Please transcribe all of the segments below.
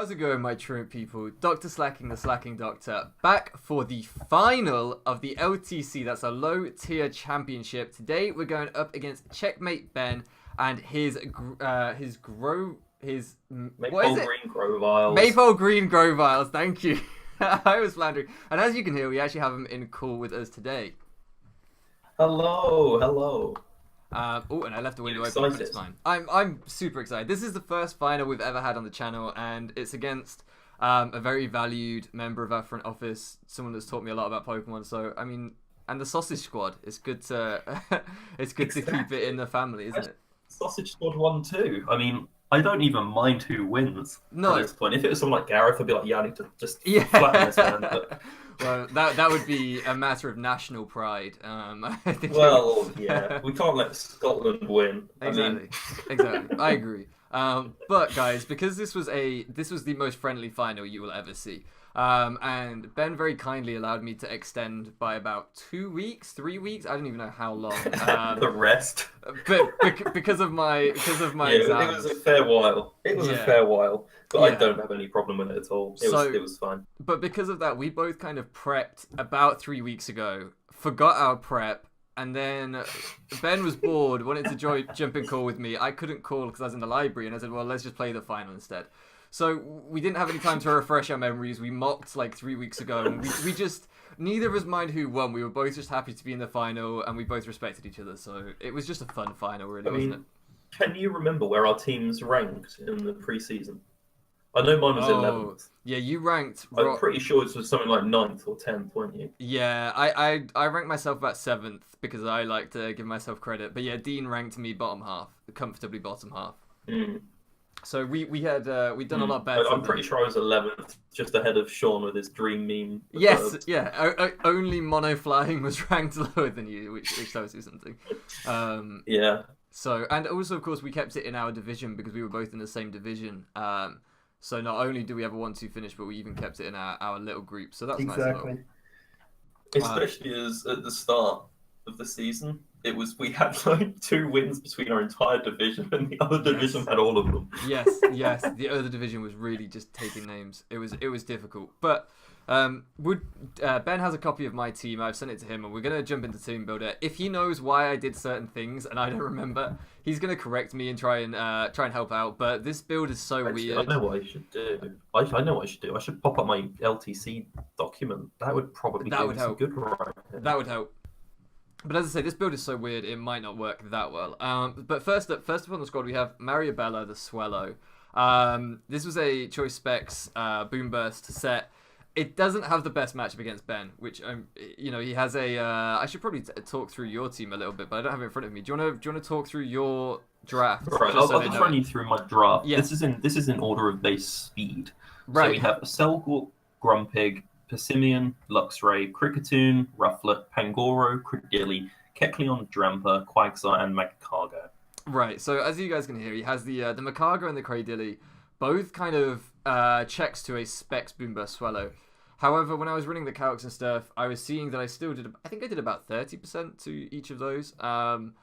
How's it going, my truant people? Dr. Slacking, the Slacking Doctor, back for the final of the LTC. That's a low-tier championship. Today, we're going up against Checkmate Ben and his what is Maypole it? Green Grovyles. Maypole Green Grovyles. Thank you. I was floundering. And as you can hear, we actually have him in call with us today. Hello, hello. Oh, and I left the window You open, but excited? it's fine. I'm super excited. This is the first final we've ever had on the channel, and it's against a very valued member of our front office, someone that's taught me a lot about Pokemon. So, I mean, and the Sausage Squad. It's good to it's good to keep it in the family, isn't it? Sausage Squad 1 2. I mean, I don't even mind who wins No. at this point. If it was someone like Gareth, I'd be like, yeah, I need to just Yeah. flatten this man. But... Well, that would be a matter of national pride. I think Well, yeah, we can't let Scotland win. Exactly. Exactly. I agree. But guys, because this was the most friendly final you will ever see. And Ben very kindly allowed me to extend by about 2 weeks, 3 weeks. I don't even know how long. The rest. But because of my Yeah, exams. it was a fair while. It was a Yeah. fair while, but Yeah. I don't have any problem with it at all. It was fine. But because of that, we both kind of prepped about 3 weeks ago, forgot our prep, and then Ben was bored, wanted to jump in call with me. I couldn't call because I was in the library, and I said, well, let's just play the final instead. So we didn't have any time to refresh our memories. We mocked like 3 weeks ago, and we just, neither of us mind who won. We were both just happy to be in the final, and we both respected each other. So it was just a fun final, really, wasn't it? Can you remember where our teams ranked in the pre-season? I know mine was 11th. Yeah, you ranked. I'm pretty sure it was something like 9th or 10th, weren't you? Yeah, I ranked myself about 7th because I like to give myself credit. But yeah, Dean ranked me bottom half, comfortably bottom half. Mm. So we'd done a lot better. I'm pretty sure I was 11th, just ahead of Sean with his dream meme. Yes, yeah. Only Mono Flying was ranked lower than you, which tells you something. Yeah. So, and also, of course, we kept it in our division because we were both in the same division. So not only do we have a 1-2 finish, but we even kept it in our little group. So that's nice. Exactly. Especially as at the start of the season, we had like 2 wins between our entire division, and the other division had all of them. Yes. The other division was really just taking names. It was difficult. But Ben has a copy of my team. I've sent it to him, and we're gonna jump into Teambuilder. If he knows why I did certain things and I don't remember, he's gonna correct me and try and help out. But this build is so weird. I know what I should do. I know what I should do. I should pop up my LTC document. That would probably give me some good right. That would help. But as I say, this build is so weird, it might not work that well. But first up on the squad, we have Mariabella the Swallow. This was a Choice Specs Boom Burst set. It doesn't have the best matchup against Ben, which he has a. I should probably talk through your team a little bit, but I don't have it in front of me. Do you want to talk through your draft? Right, I'll just run you through my draft. Yeah. This is in order of base speed. Right. So we have Selgor, Grumpig, Persimmon, Luxray, Kricketune, Rufflet, Pangoro, Credilli, Kecleon, Dramper, Quagsire, and Magcargo. Right, so as you guys can hear, he has the Magcargo and the Cradilly, both kind of checks to a Specs Boomburst Swallow. However, when I was running the calcs and stuff, I was seeing that I think I did about 30% to each of those. And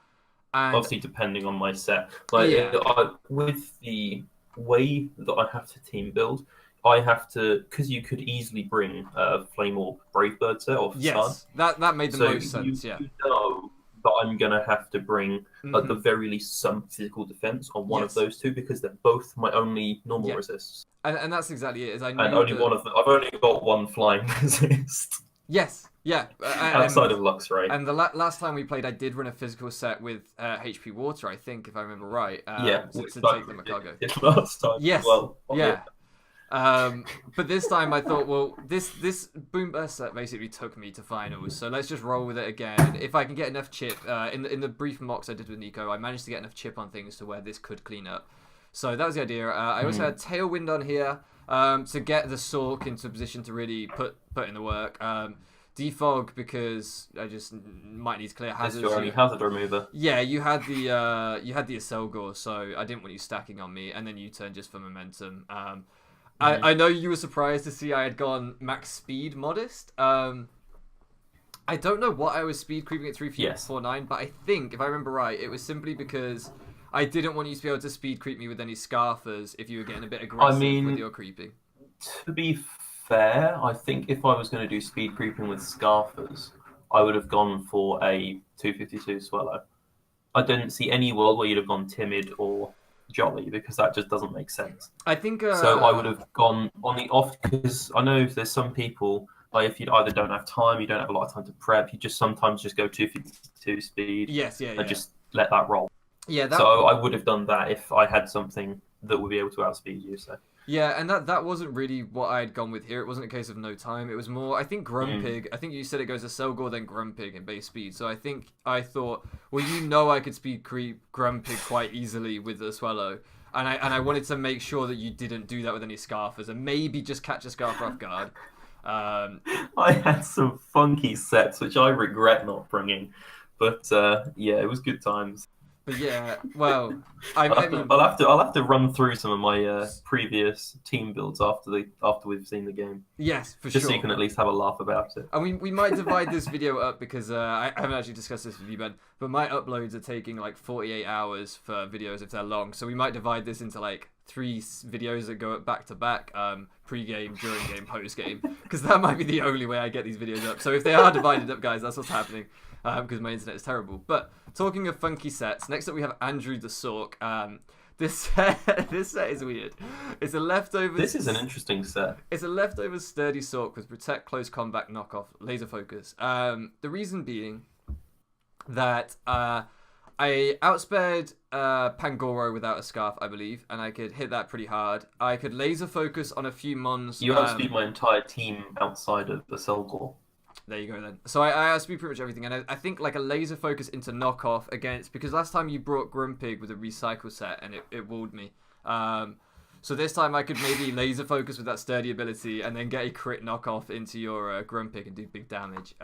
obviously, depending on my set. With the way that I have to team build, I have to, because you could easily bring Flame Orb Brave Bird set off yes, start. that made the most sense, yeah. You know that I'm going to have to bring, at the very least, some physical defense on one of those two, because they're both my only normal resists. And that's exactly it. I've only got one flying resist. Yes, yeah. Outside of Luxray. And the last time we played, I did run a physical set with HP Water, I think, if I remember right. To take the Magcargo. Last time. Yes. Well, yeah. But this time I thought, well, this Boom Burst set basically took me to finals, so let's just roll with it again. If I can get enough chip, in the brief mocks I did with Nico, I managed to get enough chip on things to where this could clean up. So that was the idea. I also had Tailwind on here to get the Sork into a position to really put in the work. Defog because I just might need to clear hazards. That's your only hazard remover. Yeah, you had the Aselgor, so I didn't want you stacking on me, and then U-turn just for momentum. I know you were surprised to see I had gone max speed modest. I don't know what I was speed creeping at 349, but I think, if I remember right, it was simply because I didn't want you to be able to speed creep me with any Scarfers if you were getting a bit I aggressive mean, with your creeping. to be fair, I think if I was going to do speed creeping with Scarfers, I would have gone for a 252 Swallow. I didn't see any world where you'd have gone timid or jolly because that just doesn't make sense. I think. So I would have gone on the off because I know there's some people like if you either don't have time, you don't have a lot of time to prep, you just sometimes just go 252 speed Yes, yeah, and yeah. just let that roll. Yeah, that... So I would have done that if I had something that would be able to outspeed you. So Yeah, and that wasn't really what I had gone with here. It wasn't a case of no time. It was more, I think, Grumpig. I think you said it goes to Selgor, then Grumpig in base speed. So I thought, well, I could speed creep Grumpig quite easily with the Swallow. And I wanted to make sure that you didn't do that with any Scarfers and maybe just catch a Scarfer off guard. I had some funky sets which I regret not bringing, but yeah, it was good times. But yeah, well, I'll have to run through some of my previous team builds after we've seen the game. Yes, for just sure. So you can at least have a laugh about it. And we might divide this video up because I haven't actually discussed this with you, Ben, but my uploads are taking like 48 hours for videos if they're long. So we might divide this into like 3 videos that go up back to back, pre-game, during game, post-game, because that might be the only way I get these videos up. So if they are divided up, guys, that's what's happening, because my internet is terrible. But talking of funky sets, next up we have Andrew the Sork. This set is weird. It's a leftover. This is an interesting set. It's a leftover sturdy Sork with protect, close combat, knockoff, laser focus. The reason being that I outspared Pangoro without a scarf, I believe, and I could hit that pretty hard. I could laser focus on a few mons. You outspeed my entire team outside of the Selgor. There you go then. So I outspeed pretty much everything, and I think like a laser focus into knockoff against, because last time you brought Grumpig with a recycle set and it walled me. So this time I could maybe laser focus with that sturdy ability and then get a crit knockoff into your Grumpig and do big damage.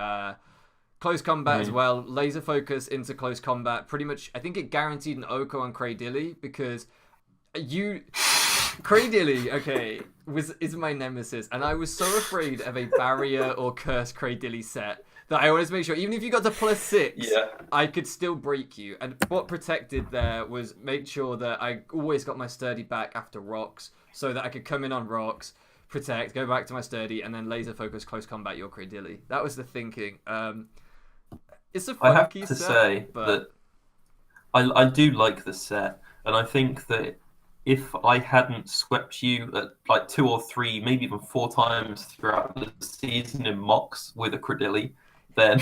Close combat as well. Laser focus into close combat. Pretty much, I think it guaranteed an Oko on Craydilly because Craydilly, okay, is my nemesis, and I was so afraid of a barrier or curse Craydilly set that I always make sure, even if you got to +6, I could still break you. And what protected there was make sure that I always got my sturdy back after rocks, so that I could come in on rocks, protect, go back to my sturdy, and then laser focus close combat your Craydilly. That was the thinking. It's a funky set. I have to say that I do like the set, and I think that if I hadn't swept you at like 2 or 3, maybe even 4 times throughout the season in mocks with a Cradilly, then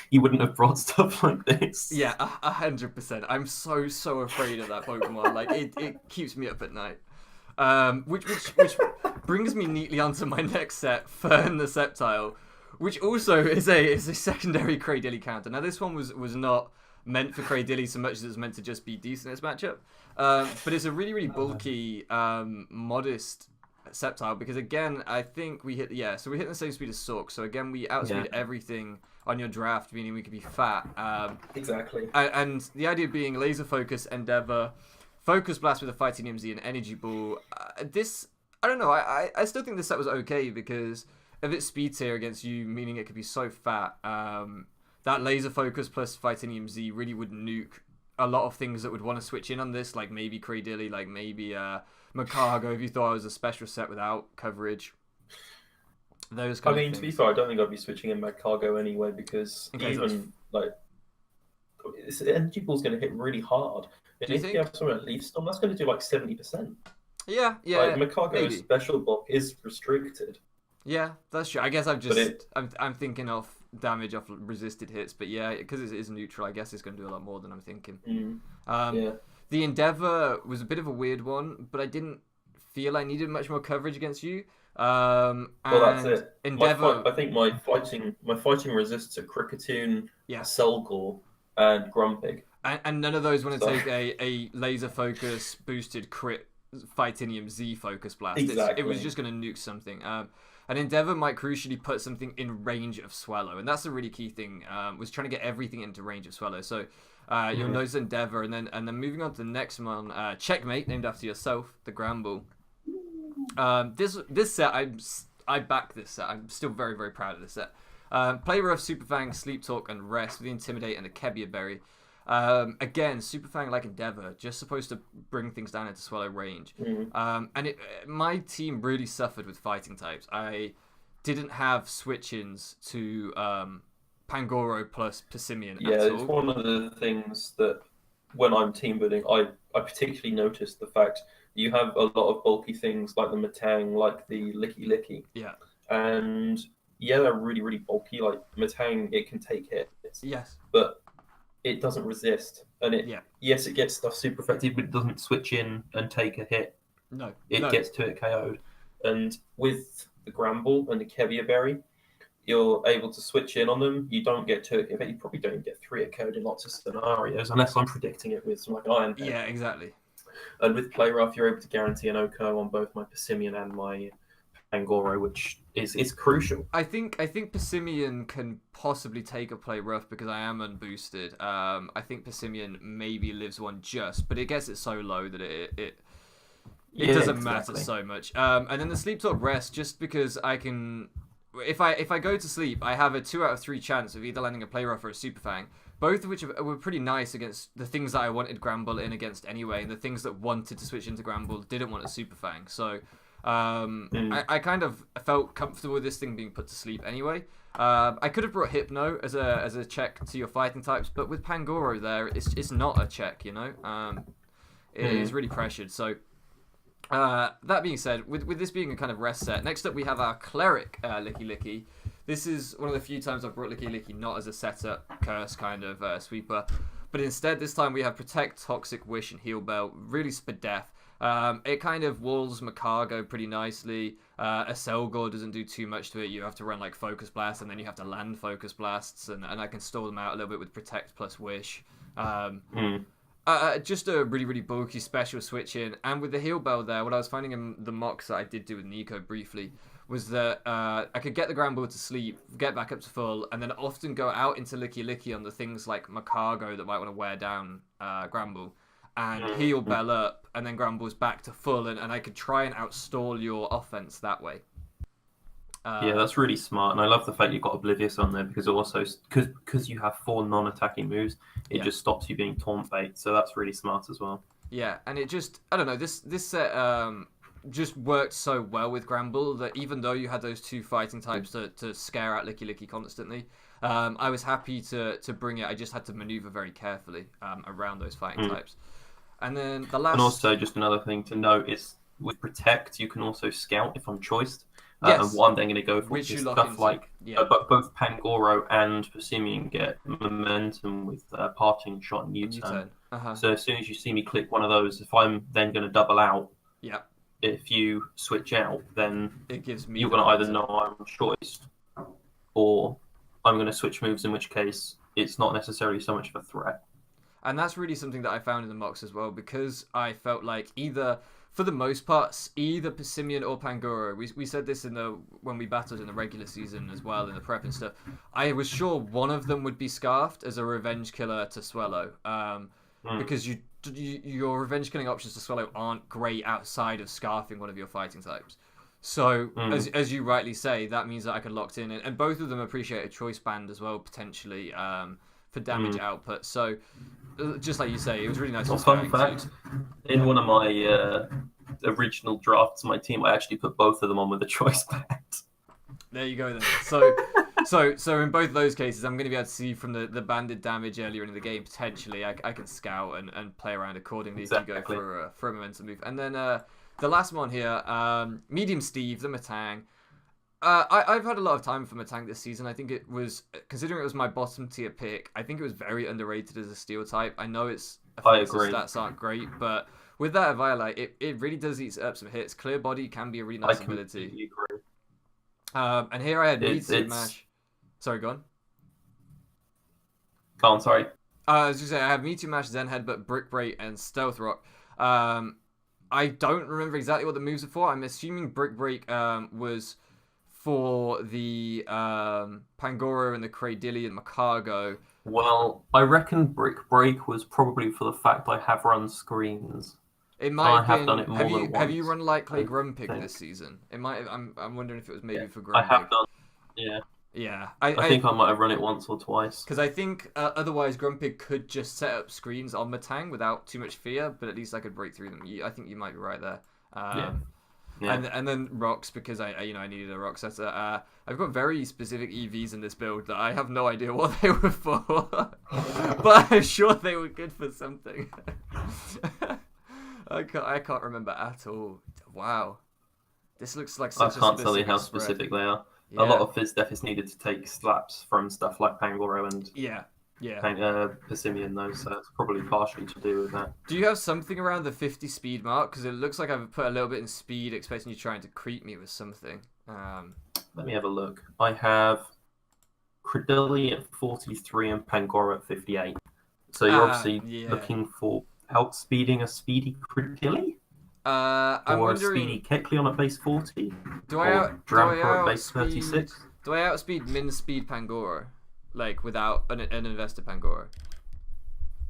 you wouldn't have brought stuff like this. Yeah, 100%. I'm so afraid of that Pokemon. Like it keeps me up at night. Which brings me neatly onto my next set, Fern the Sceptile, which also is a secondary Craydilly counter. Now this one was not meant for Craydilly so much as it's meant to just be decent in this matchup. But it's a really bulky, modest Sceptile because again, I think we hit the same speed as Sork. So again, we outspeed everything on your draft, meaning we could be fat. Exactly. And the idea being laser focus, Endeavor, focus blast with a Fighting MZ and Energy Ball. I don't know. I still think this set was okay because of its speed tier against you, meaning it could be so fat. That laser focus plus Fighting MZ really would nuke a lot of things that would want to switch in on this, like maybe Craydilly, like maybe Macargo if you thought it was a special set without coverage. Those kind of things. To be fair, I don't think I'd be switching in Macargo anyway because even like this Energy Ball's going to hit really hard. And if you have something like Leaf Storm, that's going to do like 70%. Yeah. Like Macargo's special block is restricted. Yeah, that's true. I guess I'm thinking of damage off resisted hits, but yeah, because it is neutral, I guess it's going to do a lot more than I'm thinking. The Endeavor was a bit of a weird one, but I didn't feel I needed much more coverage against you. Well, that's it. Endeavor, I think my fighting resists a Kricketune, Selgor, and Grumpig. And none of those want to take a laser focus boosted crit Fightinium Z focus blast. Exactly. It was just going to nuke something. And Endeavor might crucially put something in range of Swallow, and that's a really key thing. Was trying to get everything into range of Swallow. So you'll notice Endeavor, and then moving on to the next one, Checkmate, named after yourself, the Gramble. This set, I back this set. I'm still very proud of this set. Play rough, Super Fang, Sleep Talk, and Rest with the Intimidate and the Kebia Berry. Again, Superfang like Endeavor, just supposed to bring things down into Swallow range. And my team really suffered with fighting types. I didn't have switch-ins to Pangoro plus Persimmon Yeah, at it's all. one of the things that when I'm team building, I particularly noticed the fact you have a lot of bulky things like the Matang, like the Licky Licky. Yeah. And yeah, they're really, really bulky. Like Matang, it can take hits, Yes. but it doesn't resist. And Yeah. yes, it gets stuff super effective, but it doesn't switch in and take a hit. No. It gets to it KO'd. And with the Gramble and the Kevia Berry, you're able to switch in on them. You don't get to it. You probably don't get 3 code in lots of scenarios, unless I'm predicting it with some like Iron Head. Yeah, exactly. And with Play Rough, you're able to guarantee an OCO on both my Persimmon and my Pangoro, which is crucial. I think Persimmon can possibly take a Play Rough because I am unboosted. I think Persimmon maybe lives one just, but it gets it so low that it doesn't matter so much. And then the Sleep Talk Rest, just because I can, if I go to sleep, I have a 2 out of 3 chance of either landing a Play Rough or a Super Fang, both of which were pretty nice against the things that I wanted Gramble in against anyway, and the things that wanted to switch into Gramble didn't want a Super Fang. So I kind of felt comfortable with this thing being put to sleep anyway. I could have brought Hypno as a check to your fighting types, but with Pangoro there, it's not a check, you know. It is really pressured. So that being said, with this being a kind of rest set, next up we have our Cleric Licky Licky. This is one of the few times I've brought Licky Licky not as a setup curse kind of sweeper, but instead this time we have Protect, Toxic, Wish, and Heal Bell. Really Spadef. It kind of walls Macargo pretty nicely. A Selgor doesn't do too much to it. You have to run like Focus Blast, and then you have to land Focus Blasts, and I can stall them out a little bit with Protect plus Wish. Just a really, really bulky special switch in. And with the Heal Bell there, what I was finding in the mocks that I did do with Nico briefly was that I could get the Gramble to sleep, get back up to full, and then often go out into Licky Licky on the things like Macargo that might want to wear down Gramble, and heal Bell up, and then Gramble's back to full, and I could try and outstall your offense that way. Yeah, that's really smart, and I love the fact you've got Oblivious on there because it also because you have 4 non-attacking moves, it just stops you being taunt bait. So that's really smart as well. Yeah, and it just I don't know this set just worked so well with Gramble that even though you had those 2 fighting types to scare out Licky Licky constantly, I was happy to bring it. I just had to maneuver very carefully around those fighting types. And then the last... And also, just another thing to note is with Protect, you can also Scout if I'm choiced. Yes. And what I'm then going to go for Which is you lock stuff into. like but both Pangoro and Persimmon get momentum with Parting Shot and U-Turn. So as soon as you see me click one of those, if I'm then going to double out, if you switch out, then it gives me you're going to either know I'm choiced or I'm going to switch moves, in which case it's not necessarily so much of a threat. And that's really something that I found in the mocks as well, because I felt like either, for the most part, either Persimmon or Pangoro, we said this when we battled in the regular season as well, in the prep and stuff, I was sure one of them would be scarfed as a revenge killer to Swallow, because your revenge killing options to Swallow aren't great outside of scarfing one of your fighting types. So, as you rightly say, that means that I could locked in, and both of them appreciate a choice band as well, potentially, for damage output. So, just like you say, it was really nice. Fun fact, in one of my original drafts of my team, I actually put both of them on with a choice band. There you go then. So in both of those cases, I'm going to be able to see from the banded damage earlier in the game, potentially, I can scout and play around accordingly if you go for a momentum move. And then the last one here, Medium Steve, the Matang. I've had a lot of time for Matang this season. I think it was, considering it was my bottom tier pick, I think it was very underrated as a steel type. I know its stats aren't great, but with that Violet, it really does eat up some hits. Clear Body can be a really nice ability. Agree. And here I had Meteor Mash. Sorry, go on. Oh, I'm sorry. I was going to say, I have Meteor Mash, Zen Headbutt, Brick Break, and Stealth Rock. I don't remember exactly what the moves are for. I'm assuming Brick Break was for the Pangoro and the Cradilly and Macargo. Well, I reckon Brick Break was probably for the fact I have run screens. It might have been. Done it more than once. Have you run like Grumpig this season? It might. I'm wondering if it was maybe for Grumpig. I have done. Yeah. Yeah, I think I might have run it once or twice. because I think otherwise Grumpig could just set up screens on Matang without too much fear, but at least I could break through them. I think you might be right there. Yeah. And then rocks because I needed a rock setter. I've got very specific EVs in this build that I have no idea what they were for, but I'm sure they were good for something. I can't remember at all. Wow, this looks like I such can't a tell you how spread. specific they are. Yeah. A lot of Fizz Def is needed to take slaps from stuff like Pangoro and Yeah. Persimmon, though, so it's probably partially to do with that. Do you have something around the 50 speed mark? Because it looks like I've put a little bit in speed, expecting you trying to creep me with something. Let me have a look. I have Credilli at 43 and Pangoro at 58. So you're obviously looking for outspeeding a speedy Credilli? I'm or wondering, a speedy Kecleon at base 40? do or Dramper at base 36? Do I outspeed min speed Pangoro? Like without an invested Pangoro?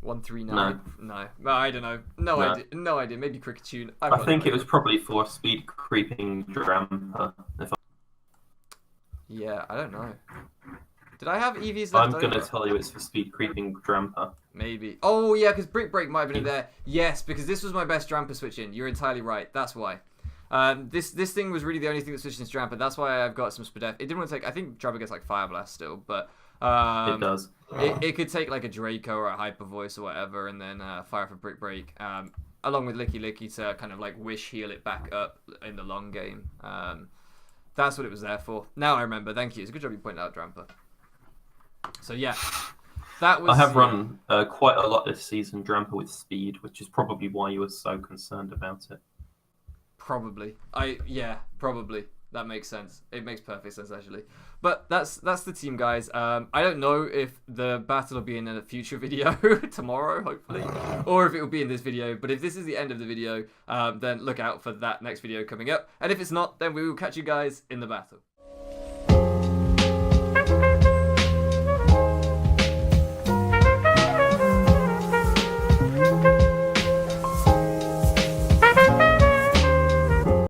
139? No, I don't know. No idea. No idea. Maybe Cricketune. I think it was probably for speed creeping Dramper. Yeah, I don't know. Did I have EVs left I'm going to tell you it's for speed creeping Dramper. Maybe. Oh, yeah, because Brick Break might have been in there. Yes, because this was my best Dramper switch in. You're entirely right. That's why. This thing was really the only thing that switched in Dramper. That's why I've got some Spadef. It didn't want to take... I think Dramper gets like Fire Blast still, but... it does. It could take like a Draco or a Hyper Voice or whatever, and then fire for Brick Break, along with Licky Licky to kind of like wish heal it back up in the long game. That's what it was there for. Now I remember. Thank you. It's a good job you pointed out, Dramper. So yeah, that was. I have run quite a lot this season Dramper with speed, which is probably why you were so concerned about it. Probably. Probably. That makes sense. It makes perfect sense, actually. But that's the team, guys. I don't know if the battle will be in a future video tomorrow, hopefully, or if it will be in this video. But if this is the end of the video, then look out for that next video coming up. And if it's not, then we will catch you guys in the battle.